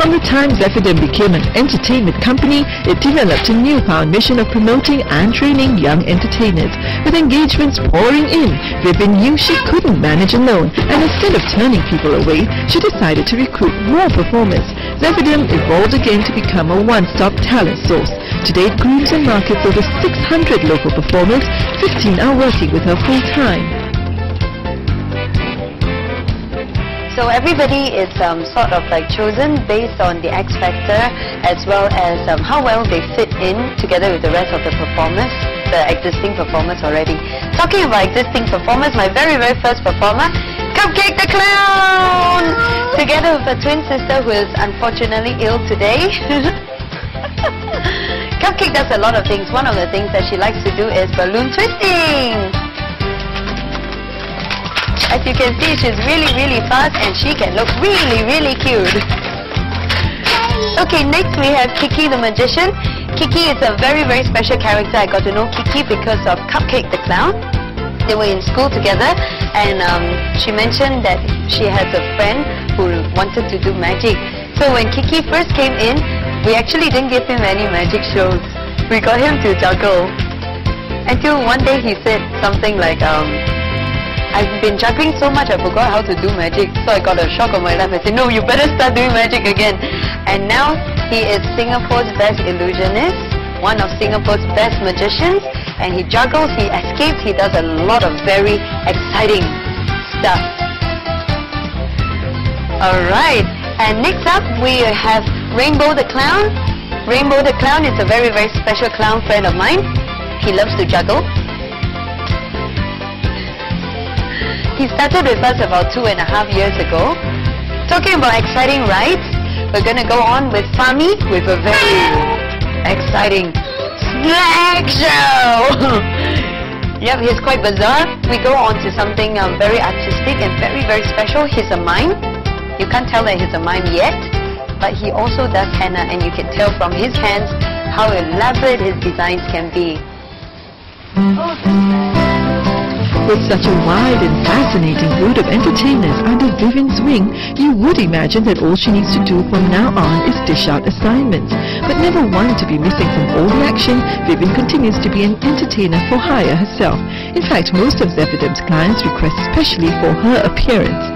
From the time Vivien became an entertainment company, it developed a newfound mission of promoting and training young entertainers. With engagements pouring in, Vivien knew she couldn't manage alone, and instead of turning people away, she decided to recruit more performers. Vivien evolved again to become a one-stop talent source. Today it grooms and markets over 600 local performers. 15 are working with her full-time. So everybody is sort of like chosen based on the X factor as well as how well they fit in together with the rest of the performers, the existing performers already. Talking about existing performers, my very first performer, Cupcake the Clown! Together with a twin sister who is unfortunately ill today. Cupcake does a lot of things. One of the things that she likes to do is balloon twisting. As you can see, she's really fast and she can look really cute. Okay, next we have Kiki the Magician. Kiki is a very special character. I got to know Kiki because of Cupcake the Clown. They were in school together and she mentioned that she has a friend who wanted to do magic. So when Kiki first came in, we actually didn't give him any magic shows. We got him to juggle. Until one day he said something like, I've been juggling so much I forgot how to do magic. So I got a shock of my life. I said, no, you better start doing magic again. And now he is Singapore's best illusionist, one of Singapore's best magicians, and he juggles, he escapes, he does a lot of very exciting stuff. Alright, and next up we have Rainbow the Clown. Rainbow the Clown is a very special clown friend of mine. He loves to juggle. He started with us about 2.5 years ago. Talking about exciting rides, we're going to go on with Fami with a very exciting snack show. Yep, he's quite bizarre. We go on to something very artistic and very special. He's a mime. You can't tell that he's a mime yet, but he also does henna, and you can tell from his hands how elaborate his designs can be. With such a wide and fascinating brood of entertainers under Vivien's wing, you would imagine that all she needs to do from now on is dish out assignments. But never one to be missing from all the action, Vivien continues to be an entertainer for hire herself. In fact, most of Vivien's clients request specially for her appearance.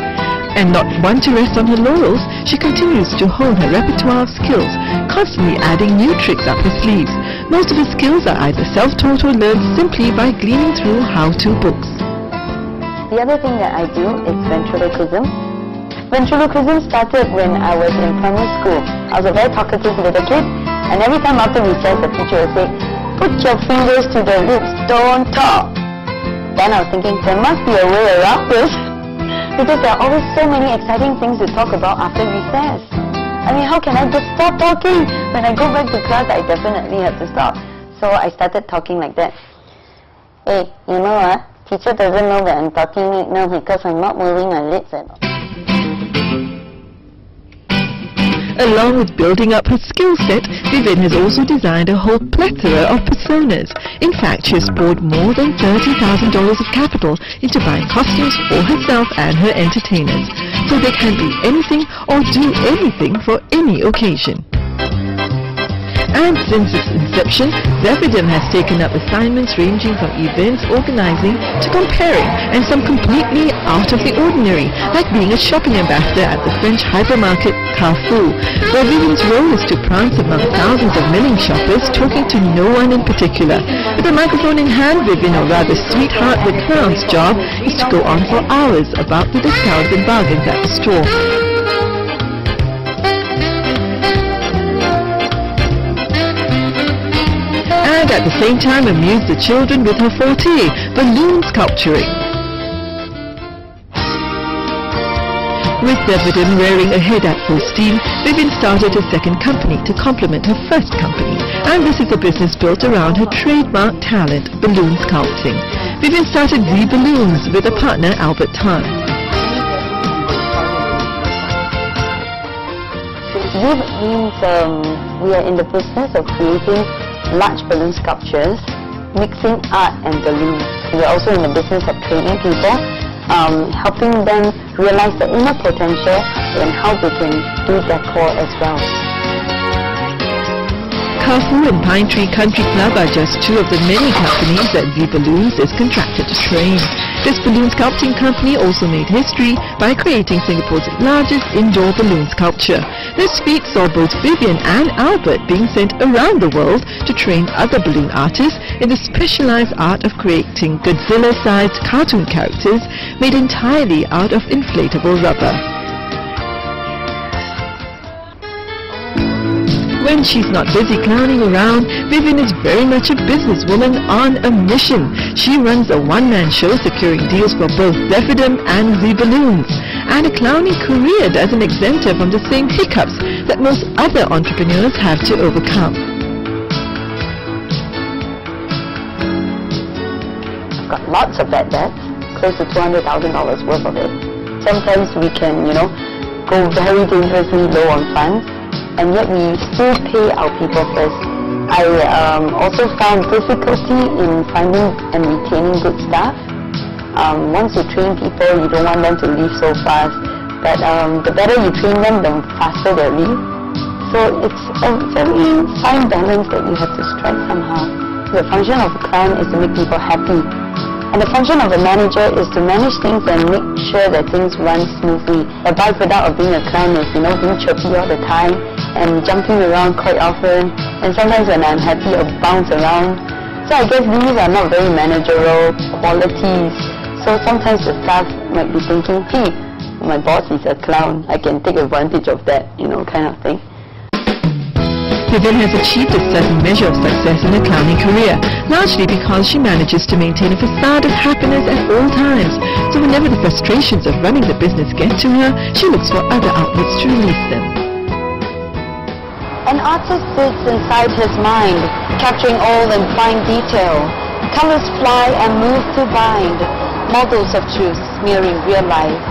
And not one to rest on her laurels, she continues to hone her repertoire of skills, constantly adding new tricks up her sleeves. Most of her skills are either self-taught or learned simply by gleaning through how-to books. The other thing that I do is ventriloquism. Ventriloquism started when I was in primary school. I was a very talkative little kid, and every time after recess the teacher would say, "Put your fingers to the lips, don't talk." Then I was thinking, there must be a way around this, because there are always so many exciting things to talk about after recess. I mean, how can I just stop talking? When I go back to class, I definitely have to stop. So I started talking like that. Hey, you know what? Teacher doesn't know that I'm talking right now because I'm not moving my lips at all. Along with building up her skill set, Vivien has also designed a whole plethora of personas. In fact, she has poured more than $30,000 of capital into buying costumes for herself and her entertainers, so they can be anything or do anything for any occasion. And since its inception, Vivien has taken up assignments ranging from events organizing to comparing, and some completely out of the ordinary, like being a shopping ambassador at the French hypermarket Carrefour, where Vivien's role is to prance among thousands of milling shoppers, talking to no one in particular. With a microphone in hand, Vivien, or rather sweetheart the clown's job, is to go on for hours about the discounts and bargains at the store. And at the same time amuse the children with her forte, balloon sculpturing. With Vivien rearing ahead at full steam, Vivien started a second company to complement her first company, and this is a business built around her trademark talent, balloon sculpting. Vivien started V-Balloons with a partner, Albert Tan. V means we are in the business of creating large balloon sculptures, mixing art and balloons. We are also in the business of training people, helping them realize their inner potential and how they can do decor as well. Carrefour and Pine Tree Country Club are just two of the many companies that V Balloons is contracted to train. This balloon sculpting company also made history by creating Singapore's largest indoor balloon sculpture. This feat saw both Vivien and Albert being sent around the world to train other balloon artists in the specialized art of creating Godzilla-sized cartoon characters made entirely out of inflatable rubber. When she's not busy clowning around, Vivien is very much a businesswoman on a mission. She runs a one-man show securing deals for both Zephyrdom and Z Balloons. And a clowning career doesn't exempt her from the same hiccups that most other entrepreneurs have to overcome. I've got lots of bad debts, close to $200,000 worth of it. Sometimes we can, go very dangerously low on funds, and yet we still pay our people first. I also found difficulty in finding and retaining good staff. Once you train people, you don't want them to leave so fast, but the better you train them, the faster they leave. So it's a very fine balance that you have to strike somehow. The function of a clown is to make people happy, and the function of a manager is to manage things and make sure that things run smoothly. A byproduct of being a clown is, being chirpy all the time and jumping around quite often. And sometimes when I'm happy, I'll bounce around. So I guess these are not very managerial qualities. So sometimes the staff might be thinking, hey, my boss is a clown, I can take advantage of that, kind of thing. Vivien has achieved a certain measure of success in her clowning career, largely because she manages to maintain a facade of happiness at all times. So whenever the frustrations of running the business get to her, she looks for other outlets to release them. An artist sits inside his mind, capturing all in fine detail. Colors fly and move to bind, models of truth smearing real life.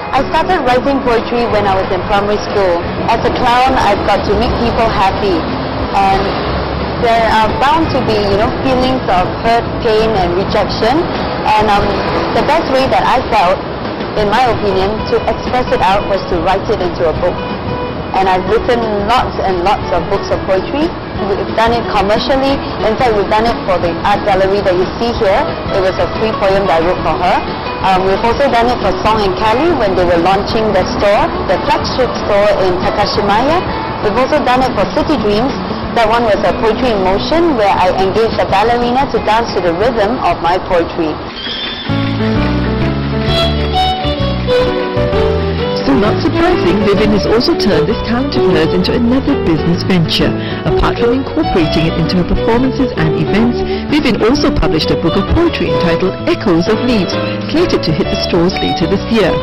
I started writing poetry when I was in primary school. As a clown, I've got to make people happy. And there are bound to be, feelings of hurt, pain, and rejection. And the best way that I felt, in my opinion, to express it out was to write it into a book. And I've written lots and lots of books of poetry. We've done it commercially. In fact, we've done it for the art gallery that you see here. It was a free poem that I wrote for her. We've also done it for Song and Kelly when they were launching the store, the flagship store in Takashimaya. We've also done it for City Dreams. That one was a poetry in motion where I engaged a ballerina to dance to the rhythm of my poetry. Not surprising, Vivien has also turned this talent of hers into another business venture. Apart from incorporating it into her performances and events, Vivien also published a book of poetry entitled Echoes of Leaves, slated to hit the stores later this year.